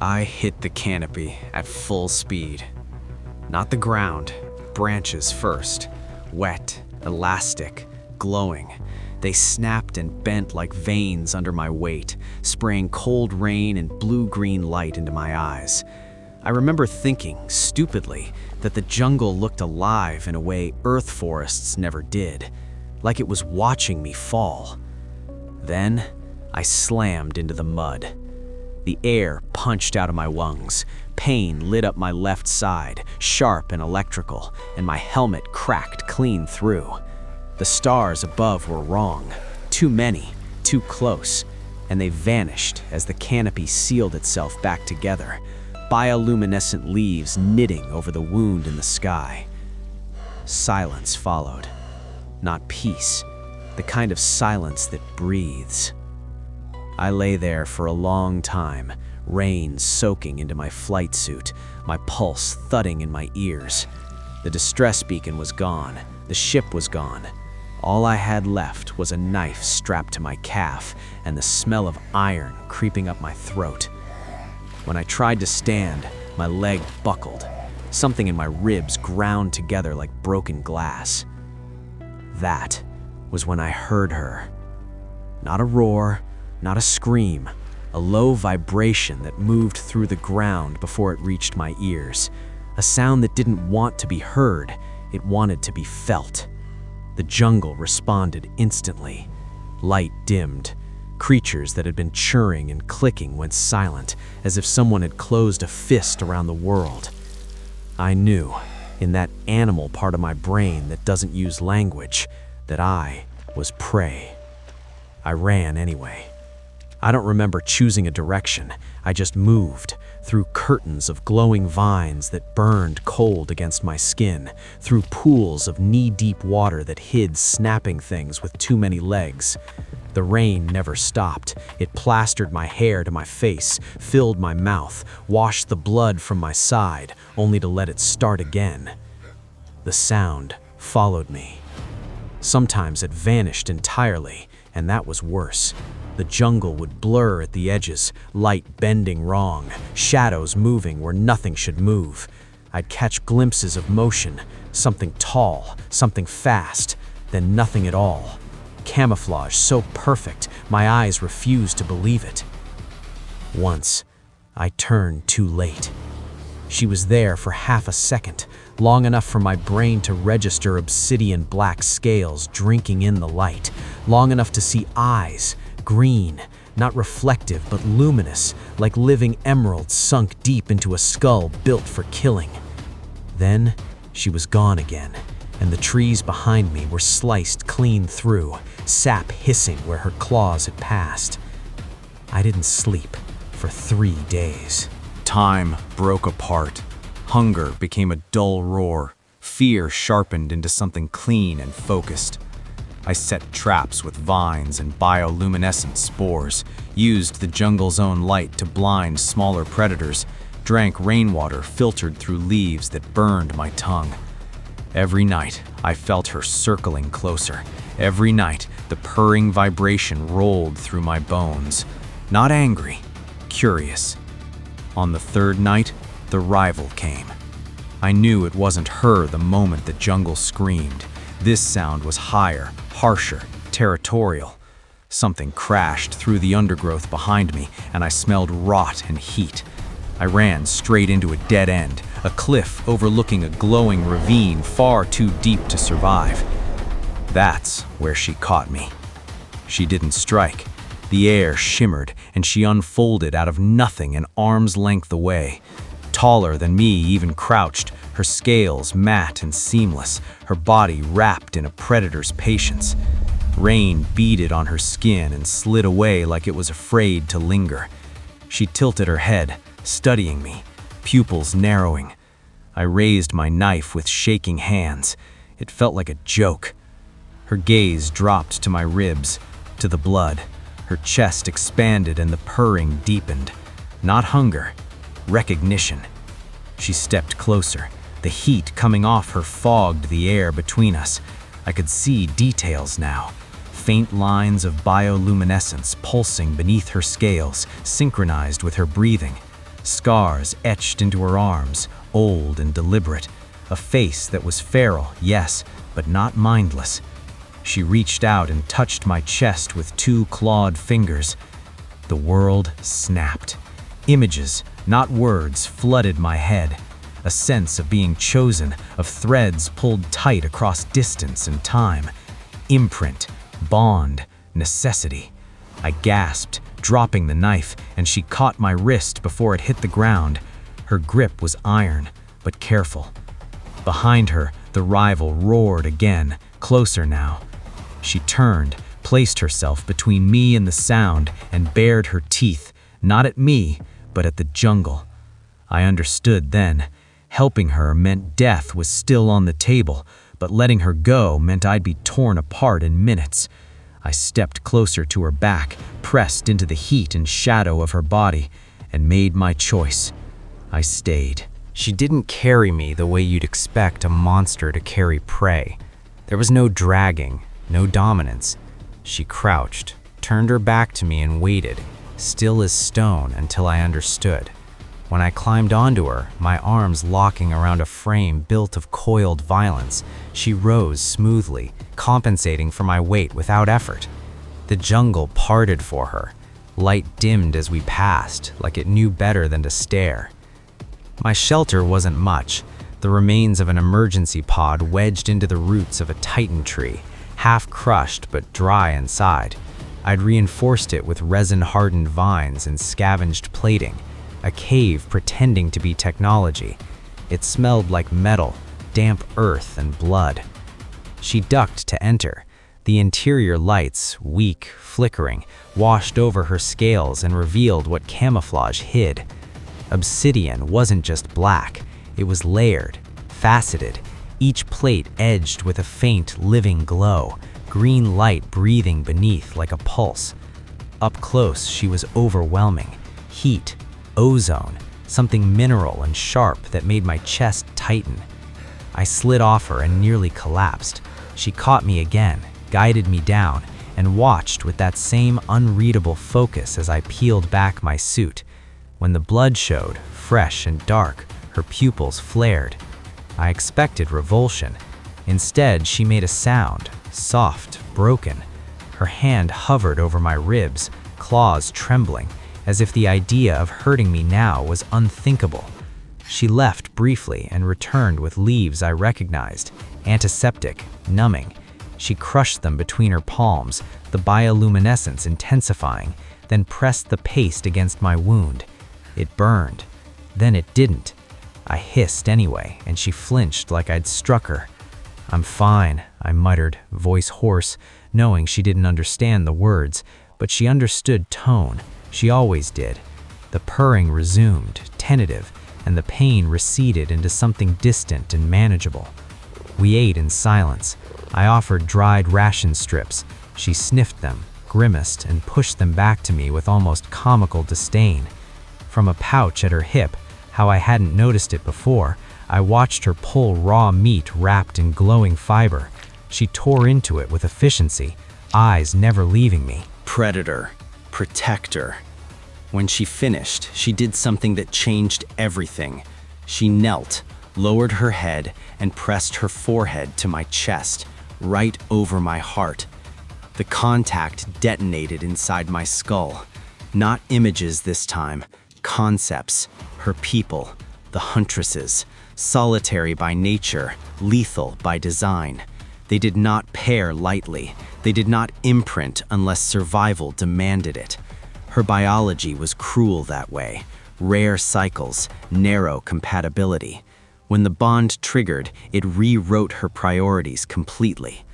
I hit the canopy at full speed. Not the ground, branches first. Wet, elastic, glowing. They snapped and bent like veins under my weight, spraying cold rain and blue-green light into my eyes. I remember thinking, stupidly, that the jungle looked alive in a way earth forests never did, like it was watching me fall. Then, I slammed into the mud. The air punched out of my lungs. Pain lit up my left side, sharp and electrical, and my helmet cracked clean through. The stars above were wrong. Too many, too close, and they vanished as the canopy sealed itself back together, bioluminescent leaves knitting over the wound in the sky. Silence followed. Not peace, the kind of silence that breathes. I lay there for a long time, rain soaking into my flight suit, my pulse thudding in my ears. The distress beacon was gone, the ship was gone. All I had left was a knife strapped to my calf and the smell of iron creeping up my throat. When I tried to stand, my leg buckled. Something in my ribs ground together like broken glass. That was when I heard her. Not a roar, not a scream, a low vibration that moved through the ground before it reached my ears. A sound that didn't want to be heard, it wanted to be felt. The jungle responded instantly. Light dimmed. Creatures that had been churring and clicking went silent, as if someone had closed a fist around the world. I knew, in that animal part of my brain that doesn't use language, that I was prey. I ran anyway. I don't remember choosing a direction. I just moved, through curtains of glowing vines that burned cold against my skin, through pools of knee-deep water that hid snapping things with too many legs. The rain never stopped. It plastered my hair to my face, filled my mouth, washed the blood from my side, only to let it start again. The sound followed me. Sometimes it vanished entirely, and that was worse. The jungle would blur at the edges, light bending wrong, shadows moving where nothing should move. I'd catch glimpses of motion, something tall, something fast, then nothing at all. Camouflage so perfect, my eyes refused to believe it. Once, I turned too late. She was there for half a second, long enough for my brain to register obsidian black scales drinking in the light, long enough to see eyes, green, not reflective but luminous, like living emeralds sunk deep into a skull built for killing. Then she was gone again, and the trees behind me were sliced clean through, sap hissing where her claws had passed. I didn't sleep for 3 days. Time broke apart. Hunger became a dull roar. Fear sharpened into something clean and focused. I set traps with vines and bioluminescent spores, used the jungle's own light to blind smaller predators, drank rainwater filtered through leaves that burned my tongue. Every night, I felt her circling closer. Every night, the purring vibration rolled through my bones. Not angry, curious. On the third night, the rival came. I knew it wasn't her the moment the jungle screamed. This sound was higher, harsher, territorial. Something crashed through the undergrowth behind me, and I smelled rot and heat. I ran straight into a dead end, a cliff overlooking a glowing ravine far too deep to survive. That's where she caught me. She didn't strike. The air shimmered, and she unfolded out of nothing an arm's length away. Taller than me, even crouched, her scales matte and seamless, her body wrapped in a predator's patience. Rain beaded on her skin and slid away like it was afraid to linger. She tilted her head, studying me, pupils narrowing. I raised my knife with shaking hands. It felt like a joke. Her gaze dropped to my ribs, to the blood. Her chest expanded and the purring deepened. Not hunger, recognition. She stepped closer. The heat coming off her fogged the air between us. I could see details now. Faint lines of bioluminescence pulsing beneath her scales, synchronized with her breathing. scars etched into her arms, old and deliberate, a face that was feral, yes, but not mindless. She reached out and touched my chest with 2 clawed fingers. The world snapped. Images, not words, flooded my head. A sense of being chosen, of threads pulled tight across distance and time. Imprint, bond, necessity. I gasped, dropping the knife, and she caught my wrist before it hit the ground. Her grip was iron, but careful. Behind her, the rival roared again, closer now. She turned, placed herself between me and the sound, and bared her teeth, not at me, but at the jungle. I understood then. Helping her meant death was still on the table, but letting her go meant I'd be torn apart in minutes. I stepped closer to her back, pressed into the heat and shadow of her body, and made my choice. I stayed. She didn't carry me the way you'd expect a monster to carry prey. There was no dragging, no dominance. She crouched, turned her back to me and waited, still as stone, until I understood. When I climbed onto her, my arms locking around a frame built of coiled violence, she rose smoothly, compensating for my weight without effort. The jungle parted for her. Light dimmed as we passed, like it knew better than to stare. My shelter wasn't much, the remains of an emergency pod wedged into the roots of a titan tree, half crushed but dry inside. I'd reinforced it with resin-hardened vines and scavenged plating, a cave pretending to be technology. It smelled like metal, damp earth, and blood. She ducked to enter. The interior lights, weak, flickering, washed over her scales and revealed what camouflage hid. Obsidian wasn't just black, it was layered, faceted, each plate edged with a faint, living glow, green light breathing beneath like a pulse. Up close, she was overwhelming. Heat, ozone, something mineral and sharp that made my chest tighten. I slid off her and nearly collapsed. She caught me again, guided me down, and watched with that same unreadable focus as I peeled back my suit. When the blood showed, fresh and dark, her pupils flared. I expected revulsion. Instead, she made a sound, soft, broken. Her hand hovered over my ribs, claws trembling, as if the idea of hurting me now was unthinkable. She left briefly and returned with leaves I recognized, antiseptic, numbing. She crushed them between her palms, the bioluminescence intensifying, then pressed the paste against my wound. It burned. Then it didn't. I hissed anyway, and she flinched like I'd struck her. "I'm fine," I muttered, voice hoarse, knowing she didn't understand the words, but she understood tone. She always did. The purring resumed, tentative, and the pain receded into something distant and manageable. We ate in silence. I offered dried ration strips. She sniffed them, grimaced, and pushed them back to me with almost comical disdain. From a pouch at her hip, how I hadn't noticed it before, I watched her pull raw meat wrapped in glowing fiber. She tore into it with efficiency, eyes never leaving me. Predator, protector. When she finished, she did something that changed everything. She knelt, lowered her head, and pressed her forehead to my chest, right over my heart. The contact detonated inside my skull. Not images this time, concepts. Her people, the huntresses, solitary by nature, lethal by design. They did not pair lightly. They did not imprint unless survival demanded it. Her biology was cruel that way. Rare cycles, narrow compatibility. When the bond triggered, it rewrote her priorities completely.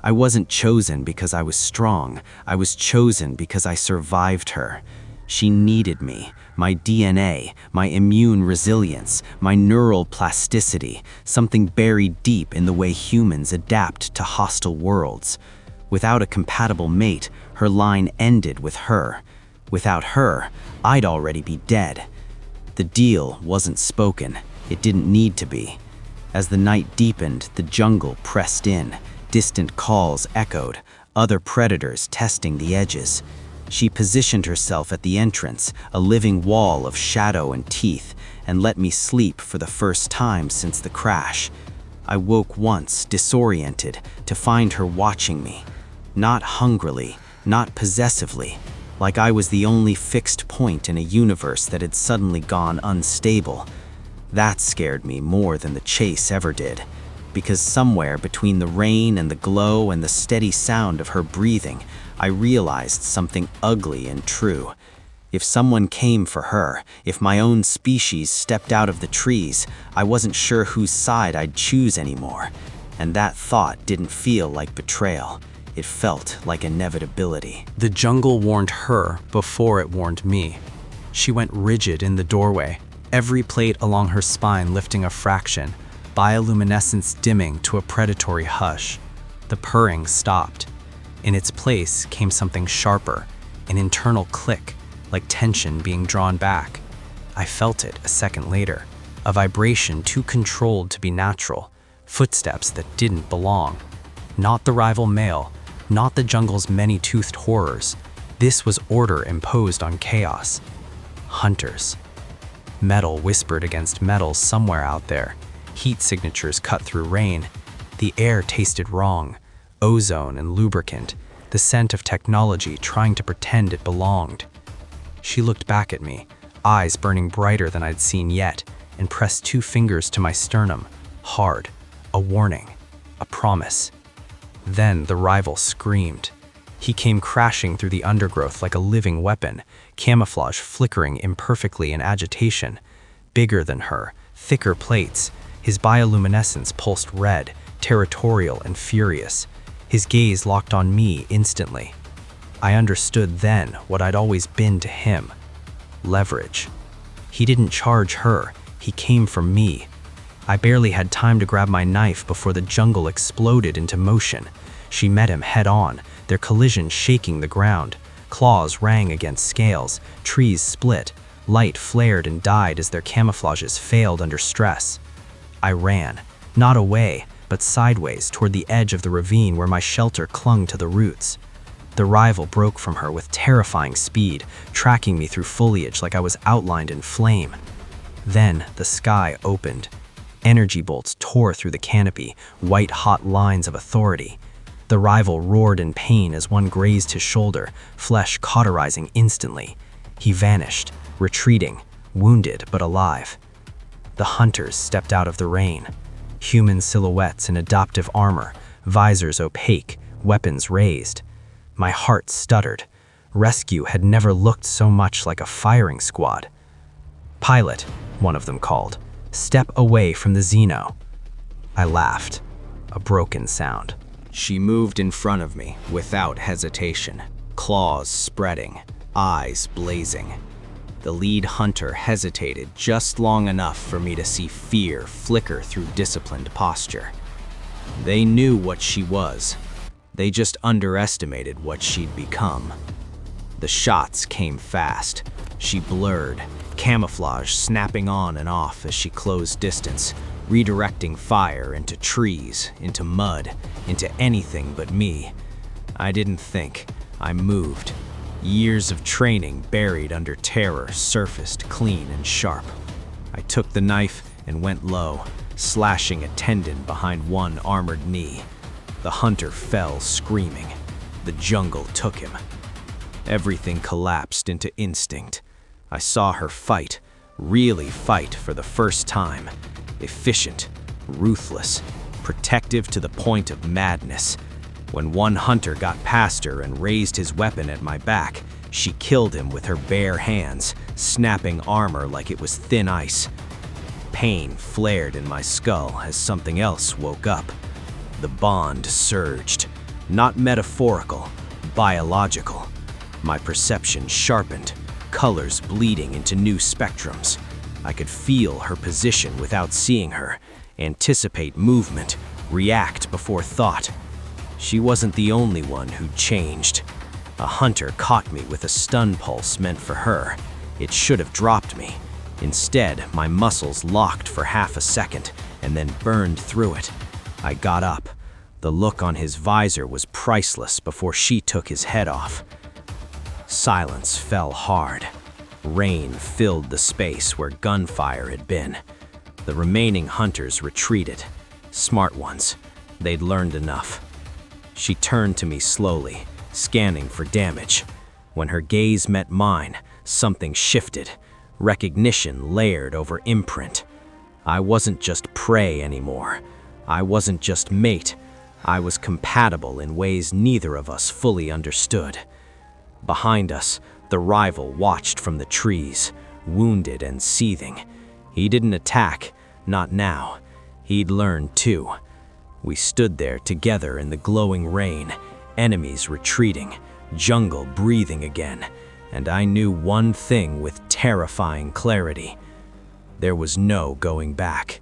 I wasn't chosen because I was strong. I was chosen because I survived her. She needed me, my DNA, my immune resilience, my neural plasticity, something buried deep in the way humans adapt to hostile worlds. Without a compatible mate, her line ended with her. Without her, I'd already be dead. The deal wasn't spoken. It didn't need to be. As the night deepened, the jungle pressed in. Distant calls echoed, other predators testing the edges. She positioned herself at the entrance, a living wall of shadow and teeth, and let me sleep for the first time since the crash. I woke once, disoriented, to find her watching me. Not hungrily, not possessively, like I was the only fixed point in a universe that had suddenly gone unstable. That scared me more than the chase ever did, because somewhere between the rain and the glow and the steady sound of her breathing, I realized something ugly and true. If someone came for her, if my own species stepped out of the trees, I wasn't sure whose side I'd choose anymore. And that thought didn't feel like betrayal. It felt like inevitability. The jungle warned her before it warned me. She went rigid in the doorway, every plate along her spine lifting a fraction, bioluminescence dimming to a predatory hush. The purring stopped. In its place came something sharper, an internal click, like tension being drawn back. I felt it a second later, a vibration too controlled to be natural, footsteps that didn't belong. Not the rival male, not the jungle's many-toothed horrors. This was order imposed on chaos. Hunters. Metal whispered against metal somewhere out there. Heat signatures cut through rain. The air tasted wrong. Ozone and lubricant. The scent of technology trying to pretend it belonged. She looked back at me, eyes burning brighter than I'd seen yet, and pressed 2 fingers to my sternum. Hard. A warning. A promise. Then the rival screamed. He came crashing through the undergrowth like a living weapon, camouflage flickering imperfectly in agitation. Bigger than her, thicker plates. His bioluminescence pulsed red, territorial and furious. His gaze locked on me instantly. I understood then what I'd always been to him. Leverage. He didn't charge her, he came for me. I barely had time to grab my knife before the jungle exploded into motion. She met him head on, their collision shaking the ground. Claws rang against scales, trees split, light flared and died as their camouflages failed under stress. I ran, not away, but sideways toward the edge of the ravine where my shelter clung to the roots. The rival broke from her with terrifying speed, tracking me through foliage like I was outlined in flame. Then the sky opened. Energy bolts tore through the canopy, white-hot lines of authority. The rival roared in pain as one grazed his shoulder, flesh cauterizing instantly. He vanished, retreating, wounded but alive. The hunters stepped out of the rain. Human silhouettes in adaptive armor, visors opaque, weapons raised. My heart stuttered. Rescue had never looked so much like a firing squad. "Pilot," one of them called. "Step away from the Xeno." I laughed. A broken sound. She moved in front of me without hesitation, claws spreading, eyes blazing. The lead hunter hesitated just long enough for me to see fear flicker through disciplined posture. They knew what she was. They just underestimated what she'd become. The shots came fast. She blurred, camouflage snapping on and off as she closed distance, redirecting fire into trees, into mud, into anything but me. I didn't think. I moved. Years of training buried under terror surfaced clean and sharp. I took the knife and went low, slashing a tendon behind one armored knee. The hunter fell screaming. The jungle took him. Everything collapsed into instinct. I saw her fight, really fight for the first time. Efficient, ruthless, protective to the point of madness. When one hunter got past her and raised his weapon at my back, she killed him with her bare hands, snapping armor like it was thin ice. Pain flared in my skull as something else woke up. The bond surged. Not metaphorical, biological. My perception sharpened, colors bleeding into new spectrums. I could feel her position without seeing her, anticipate movement, react before thought. She wasn't the only one who'd changed. A hunter caught me with a stun pulse meant for her. It should have dropped me. Instead, my muscles locked for half a second and then burned through it. I got up. The look on his visor was priceless before she took his head off. Silence fell hard. Rain filled the space where gunfire had been. The remaining hunters retreated. Smart ones. They'd learned enough. She turned to me slowly, scanning for damage. When her gaze met mine, something shifted. Recognition layered over imprint. I wasn't just prey anymore. I wasn't just mate. I was compatible in ways neither of us fully understood. Behind us, the rival watched from the trees, wounded and seething. He didn't attack, not now. He'd learned too. We stood there together in the glowing rain, enemies retreating, jungle breathing again, and I knew one thing with terrifying clarity. There was no going back.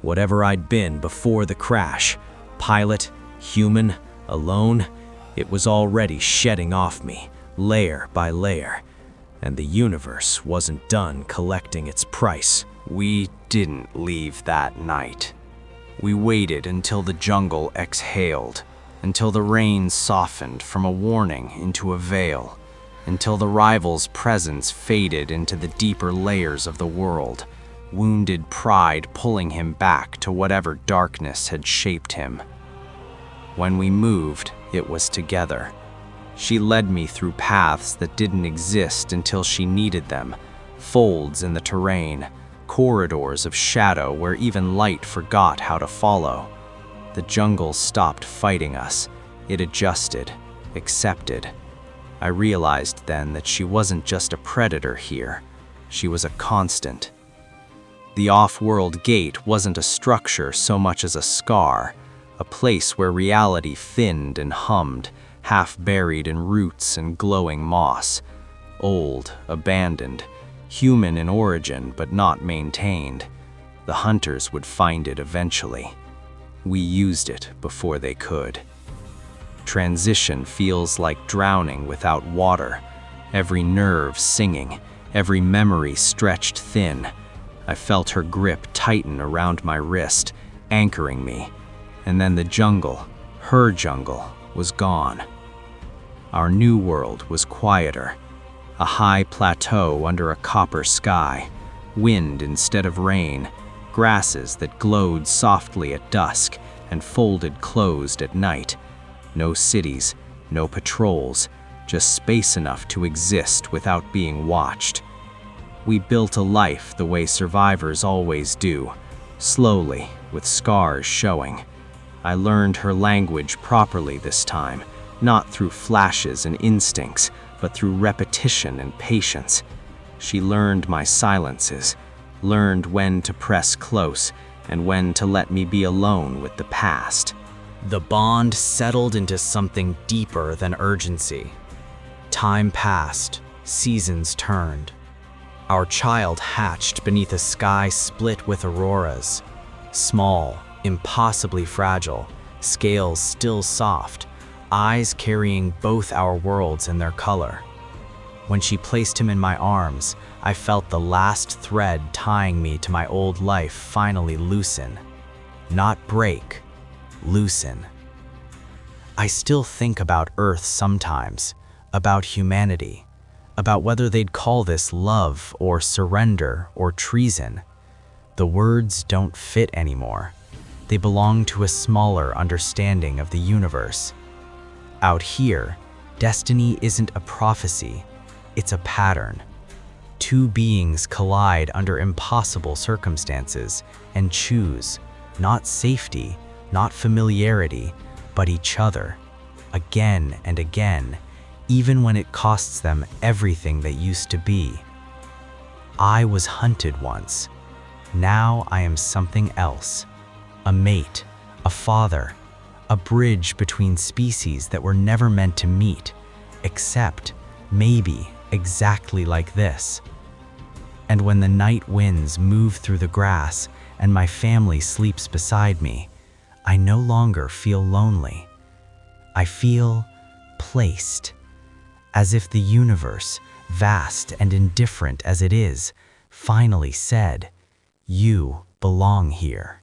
Whatever I'd been before the crash, pilot, human, alone, it was already shedding off me, layer by layer, and the universe wasn't done collecting its price. We didn't leave that night. We waited until the jungle exhaled, until the rain softened from a warning into a veil, until the rival's presence faded into the deeper layers of the world, wounded pride pulling him back to whatever darkness had shaped him. When we moved, it was together. She led me through paths that didn't exist until she needed them, folds in the terrain, corridors of shadow where even light forgot how to follow. The jungle stopped fighting us. It adjusted, accepted. I realized then that she wasn't just a predator here. She was a constant. The off-world gate wasn't a structure so much as a scar, a place where reality thinned and hummed, half buried in roots and glowing moss. Old, abandoned, human in origin but not maintained. The hunters would find it eventually. We used it before they could. Transition feels like drowning without water, every nerve singing, every memory stretched thin. I felt her grip tighten around my wrist, anchoring me, and then the jungle, her jungle, was gone. Our new world was quieter, a high plateau under a copper sky, wind instead of rain, grasses that glowed softly at dusk and folded closed at night. No cities, no patrols, just space enough to exist without being watched. We built a life the way survivors always do, slowly, with scars showing. I learned her language properly this time, not through flashes and instincts, but through repetition and patience. She learned my silences, learned when to press close and when to let me be alone with the past. The bond settled into something deeper than urgency. Time passed, seasons turned. Our child hatched beneath a sky split with auroras. Small, impossibly fragile, scales still soft, eyes carrying both our worlds in their color. When she placed him in my arms, I felt the last thread tying me to my old life finally loosen. Not break, loosen. I still think about Earth sometimes, about humanity, about whether they'd call this love or surrender or treason. The words don't fit anymore. They belong to a smaller understanding of the universe. Out here, destiny isn't a prophecy, it's a pattern. Two beings collide under impossible circumstances and choose, not safety, not familiarity, but each other, again and again, even when it costs them everything they used to be. I was hunted once. Now I am something else. A mate, a father, a bridge between species that were never meant to meet, except, maybe, exactly like this. And when the night winds move through the grass and my family sleeps beside me, I no longer feel lonely. I feel placed, as if the universe, vast and indifferent as it is, finally said, "You belong here."